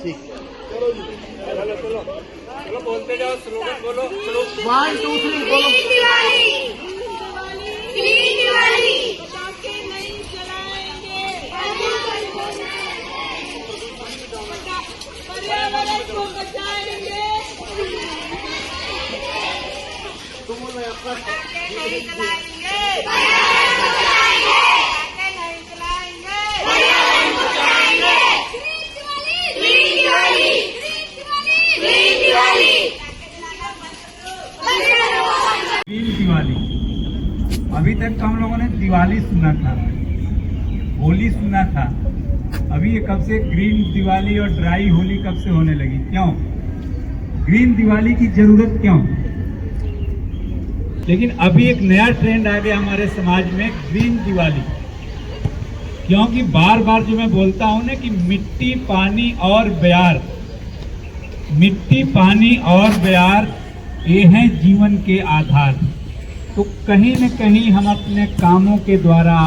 चलो जी, चलो चलो चलो बोलते जाओ, स्लोगन बोलो, चलो 1 2 3 बोलो। पटाखे नहीं जलाएंगे, पर्यावरण को बचाएंगे, पटाखे नहीं जलाएंगे, पटाखे नहीं जलाएंगे, पर्यावरण बचाएंगे, green Diwali, green Diwali, green Diwali. अभी तक तो हम लोगों ने दिवाली सुना था, होली सुना था। अभी ये कब से ग्रीन दिवाली और ड्राई होली कब से होने लगी? क्यों ग्रीन दिवाली की जरूरत क्यों? लेकिन अभी एक नया ट्रेंड आ गया हमारे समाज में, ग्रीन दिवाली। क्योंकि बार बार जो मैं बोलता हूं ना कि मिट्टी, पानी और बयार, मिट्टी, पानी और बयार, ये हैं जीवन के आधार। तो कहीं न कहीं हम अपने कामों के द्वारा,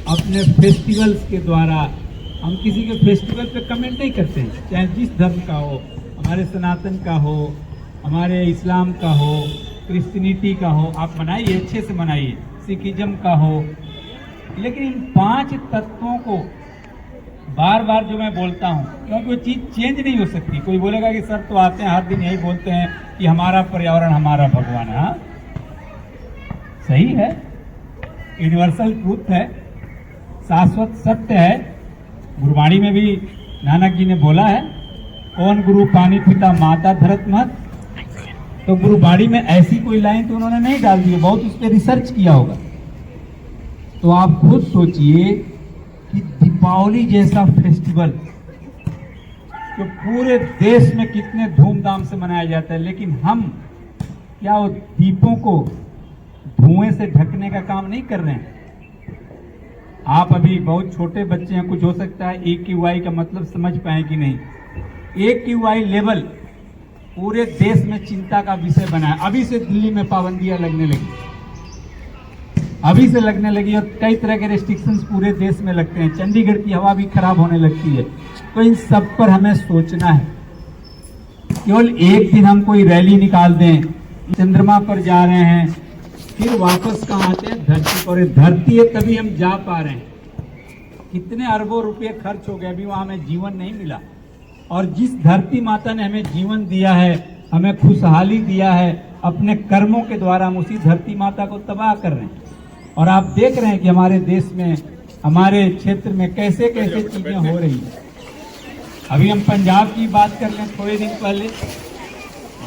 अपने फेस्टिवल्स के द्वारा, हम किसी के फेस्टिवल पे कमेंट नहीं करते हैं, चाहे जिस धर्म का हो, हमारे सनातन का हो, हमारे इस्लाम का हो, क्रिश्चियनिटी का हो, आप मनाइए, अच्छे से मनाइए, सिखिज्म का हो। लेकिन इन 5 तत्वों को बार बार जो मैं बोलता हूँ, क्योंकि वो चीज़ चेंज नहीं हो सकती। कोई बोलेगा कि सर तो आते हैं हर दिन यही बोलते हैं कि हमारा पर्यावरण हमारा भगवान है। हाँ सही है, यूनिवर्सल ट्रूथ है, शाश्वत सत्य है। गुरुवाणी में भी नानक जी ने बोला है, कौन गुरु पानी पिता माता धरत मत। तो गुरुवाणी में ऐसी कोई लाइन तो उन्होंने नहीं डाल दी है, बहुत उस पर रिसर्च किया होगा। तो आप खुद सोचिए कि दीपावली जैसा फेस्टिवल जो पूरे देश में कितने धूमधाम से मनाया जाता है, लेकिन हम क्या वो दीपों को धुएं से ढकने का काम नहीं कर रहे हैं। आप अभी बहुत छोटे बच्चे हैं, कुछ हो सकता है AQI का मतलब समझ पाए कि नहीं। AQI लेवल पूरे देश में चिंता का विषय बना है। अभी से दिल्ली में पाबंदियां लगने लगी, अभी से लगने लगी, और कई तरह के रेस्ट्रिक्शंस पूरे देश में लगते हैं। चंडीगढ़ की हवा भी खराब होने लगती है। तो इन सब पर हमें सोचना है। केवल एक दिन हम कोई रैली निकाल दें, चंद्रमा पर जा रहे हैं, फिर वापस कहाँ आते हैं? धरती पर। धरती है तभी हम जा पा रहे हैं। कितने अरबों रुपए खर्च हो गए, अभी वहां हमें जीवन नहीं मिला। और जिस धरती माता ने हमें जीवन दिया है, हमें खुशहाली दिया है, अपने कर्मों के द्वारा हम उसी धरती माता को तबाह कर रहे हैं। और आप देख रहे हैं कि हमारे देश में, हमारे क्षेत्र में कैसे कैसे चीजें हो रही हैं। अभी हम पंजाब की बात कर लें, थोड़े दिन पहले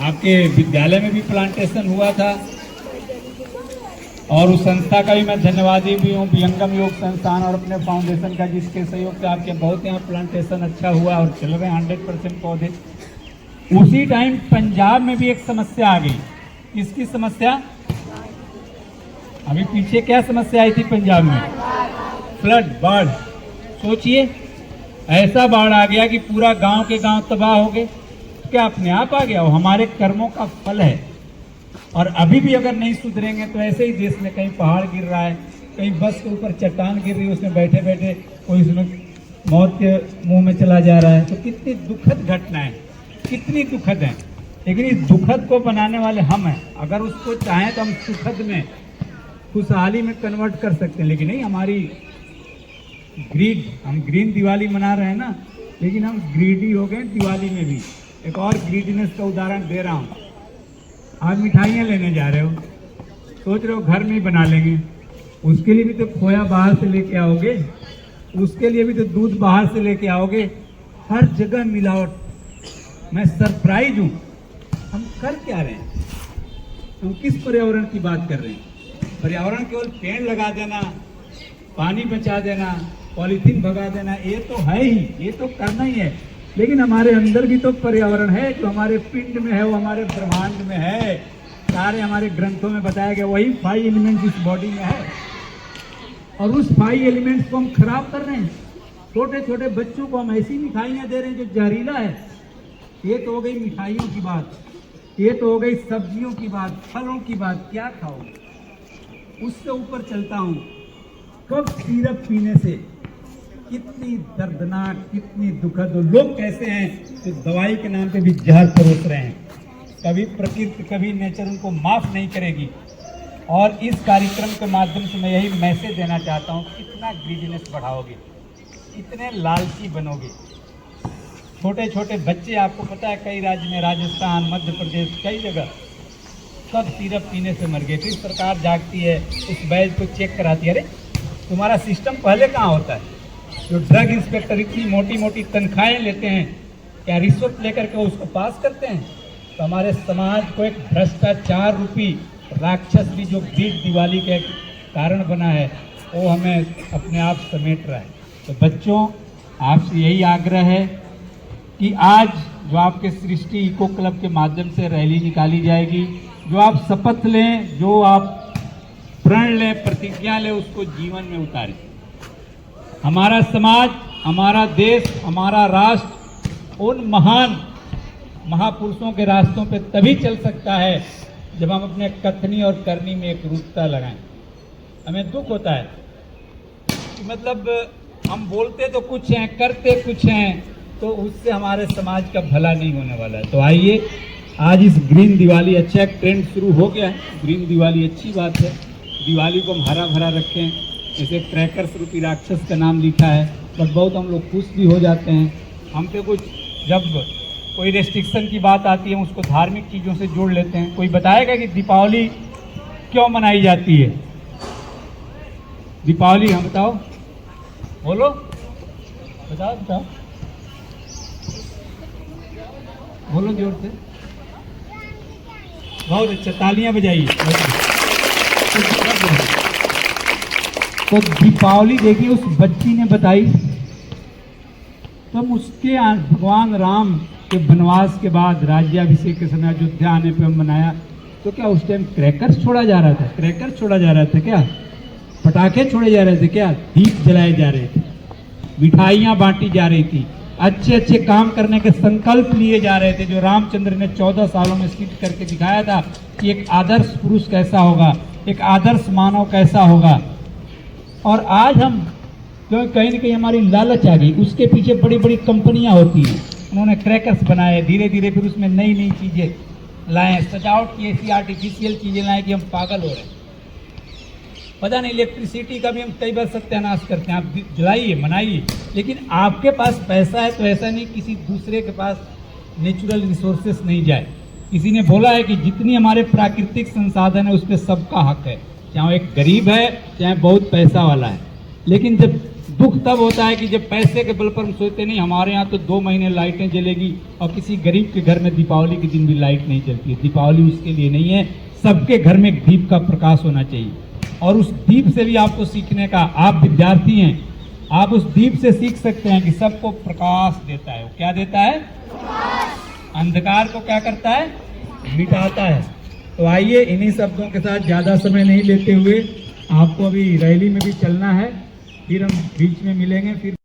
आपके विद्यालय में भी प्लांटेशन हुआ था, और उस संस्था का भी मैं धन्यवादी भी हूँ, विहंगम योग संस्थान और अपने फाउंडेशन का, जिसके सहयोग से आपके बहुत यहाँ प्लांटेशन अच्छा हुआ और चल रहे हैं 100% पौधे। उसी टाइम पंजाब में भी एक समस्या आ गई। किसकी समस्या? अभी पीछे क्या समस्या आई थी पंजाब में? फ्लड, बाढ़। सोचिए, ऐसा बाढ़ आ गया कि पूरा गांव के गांव तबाह हो गए। क्या अपने आप आ गया? वो हमारे कर्मों का फल है। और अभी भी अगर नहीं सुधरेंगे तो ऐसे ही देश में कहीं पहाड़ गिर रहा है, कहीं बस के ऊपर चट्टान गिर रही है, उसमें बैठे बैठे कोई उसमें मौत के मुंह में चला जा रहा है। तो कितनी दुखद घटनाएं, कितनी दुखद है। लेकिन इस दुखद को बनाने वाले हम हैं। अगर उसको चाहें तो हम सुखद में, खुशहाली में कन्वर्ट कर सकते हैं। लेकिन नहीं, हमारी ग्रीड, हम ग्रीन दिवाली मना रहे हैं ना, लेकिन हम ग्रीडी हो गए दिवाली में भी। एक और ग्रीडीनेस का उदाहरण दे रहा हूँ। आप मिठाइयाँ लेने जा रहे हो, सोच रहे हो घर में ही बना लेंगे, उसके लिए भी तो खोया बाहर से लेके आओगे, उसके लिए भी तो दूध बाहर से लेके आओगे, हर जगह मिलावट। मैं सरप्राइज हूँ, हम कर क्या रहे हैं? हम किस पर्यावरण की बात कर रहे हैं? पर्यावरण केवल पेड़ लगा देना, पानी बचा देना, पॉलीथीन भगा देना, ये तो है ही, ये तो करना ही है। लेकिन हमारे अंदर भी तो पर्यावरण है, जो हमारे पिंड में है, वो हमारे ब्रह्मांड में है। सारे हमारे ग्रंथों में बताया गया, वही 5 एलिमेंट्स इस बॉडी में है। और उस 5 एलिमेंट्स को हम खराब कर रहे हैं। छोटे छोटे बच्चों को हम ऐसी मिठाइयाँ दे रहे हैं जो जहरीला है। ये तो हो गई मिठाइयों की बात, ये तो हो गई सब्जियों की बात, फलों की बात। क्या खाओगे? उससे ऊपर चलता हूँ, कब सिरप पीने से कितनी दर्दनाक, कितनी दुखद। लोग कैसे हैं तो दवाई के नाम पे भी जहर परोस रहे हैं। कभी प्रकृति, कभी नेचर उनको माफ नहीं करेगी। और इस कार्यक्रम के माध्यम से मैं यही मैसेज देना चाहता हूँ, कितना ग्रीडीनेस बढ़ाओगे, कितने लालची बनोगे। छोटे छोटे बच्चे, आपको पता है कई राज्य में, राजस्थान, मध्य प्रदेश, कई जगह सब सिरप पीने से मर गए। फिर सरकार जागती है, उस बैच को चेक कराती है। अरे तुम्हारा सिस्टम पहले कहाँ होता है? जो ड्रग इंस्पेक्टर इतनी मोटी मोटी तनख्वाहें लेते हैं, क्या रिश्वत लेकर के उसको पास करते हैं? तो हमारे समाज को एक भ्रष्टाचार रूपी राक्षस भी जो ग्रीन दिवाली के कारण बना है, वो हमें अपने आप समेट रहा है। तो बच्चों, आपसे यही आग्रह है कि आज जो आपके सृष्टि इको क्लब के माध्यम से रैली निकाली जाएगी, जो आप शपथ लें, जो आप प्रण लें, प्रतिज्ञा लें, उसको जीवन में उतारें। हमारा समाज, हमारा देश, हमारा राष्ट्र उन महान महापुरुषों के रास्तों पे तभी चल सकता है जब हम अपने कथनी और करनी में एक रूपता लगाएं। हमें दुख होता है कि मतलब हम बोलते तो कुछ हैं, करते कुछ हैं, तो उससे हमारे समाज का भला नहीं होने वाला है। तो आइए, आज इस ग्रीन दिवाली, अच्छा एक ट्रेंड शुरू हो गया है, ग्रीन दिवाली अच्छी बात है। दिवाली को हम हरा भरा रखें, जैसे क्रैकर्स रूपी राक्षस का नाम लिखा है, बट बहुत हम लोग खुश भी हो जाते हैं। हम पे कुछ जब कोई रेस्ट्रिक्शन की बात आती है, हम उसको धार्मिक चीज़ों से जोड़ लेते हैं। कोई बताएगा कि दीपावली क्यों मनाई जाती है? दीपावली, हम बताओ, बोलो, बताओ बताओ, बोलो जोर से। बहुत अच्छा, तालियां बजाइए। तो दीपावली देखिए, उस बच्ची ने बताई, तब उसके भगवान राम के वनवास के बाद राज्याभिषेक के समय अयोध्या आने पे हम मनाया, तो क्या उस टाइम क्रैकर्स छोड़ा जा रहा था? क्रैकर छोड़ा जा रहा था क्या? पटाखे छोड़े जा रहे थे क्या? दीप जलाए जा रहे थे, मिठाइयाँ बांटी जा रही थी, अच्छे अच्छे काम करने के संकल्प लिए जा रहे थे, जो रामचंद्र ने 14 सालों में सिद्ध करके दिखाया था कि एक आदर्श पुरुष कैसा होगा, एक आदर्श मानव कैसा होगा। और आज हम, क्योंकि कहीं ना कहीं हमारी लालच आ गई, उसके पीछे बड़ी बड़ी कंपनियां होती हैं, उन्होंने क्रैकर्स बनाए, धीरे धीरे फिर उसमें नई नई चीज़ें लाएँ, सजावट की ऐसी आर्टिफिशियल चीज़ें लाएँ कि हम पागल हो रहे हैं। पता नहीं, इलेक्ट्रिसिटी का भी हम कई बार सत्यानाश करते हैं। आप जलाइए, मनाइए, लेकिन आपके पास पैसा है तो ऐसा नहीं किसी दूसरे के पास नेचुरल रिसोर्सेस नहीं जाए। किसी ने बोला है कि जितनी हमारे प्राकृतिक संसाधन है उस पर सबका हक है, चाहे एक गरीब है चाहे बहुत पैसा वाला है। लेकिन जब दुख तब होता है कि जब पैसे के बल पर हम सोचते नहीं, हमारे यहाँ तो 2 महीने लाइटें जलेगी, और किसी गरीब के घर में दीपावली के दिन भी लाइट नहीं चलती है। दीपावली उसके लिए नहीं है, सबके घर में एक दीप का प्रकाश होना चाहिए। और उस दीप से भी आपको सीखने का, आप विद्यार्थी हैं, आप उस दीप से सीख सकते हैं कि सबको प्रकाश देता है। वो क्या देता है? अंधकार को क्या करता है? मिटाता है। तो आइए, इन्हीं शब्दों के साथ ज़्यादा समय नहीं लेते हुए, आपको अभी रैली में भी चलना है, फिर हम बीच में मिलेंगे, फिर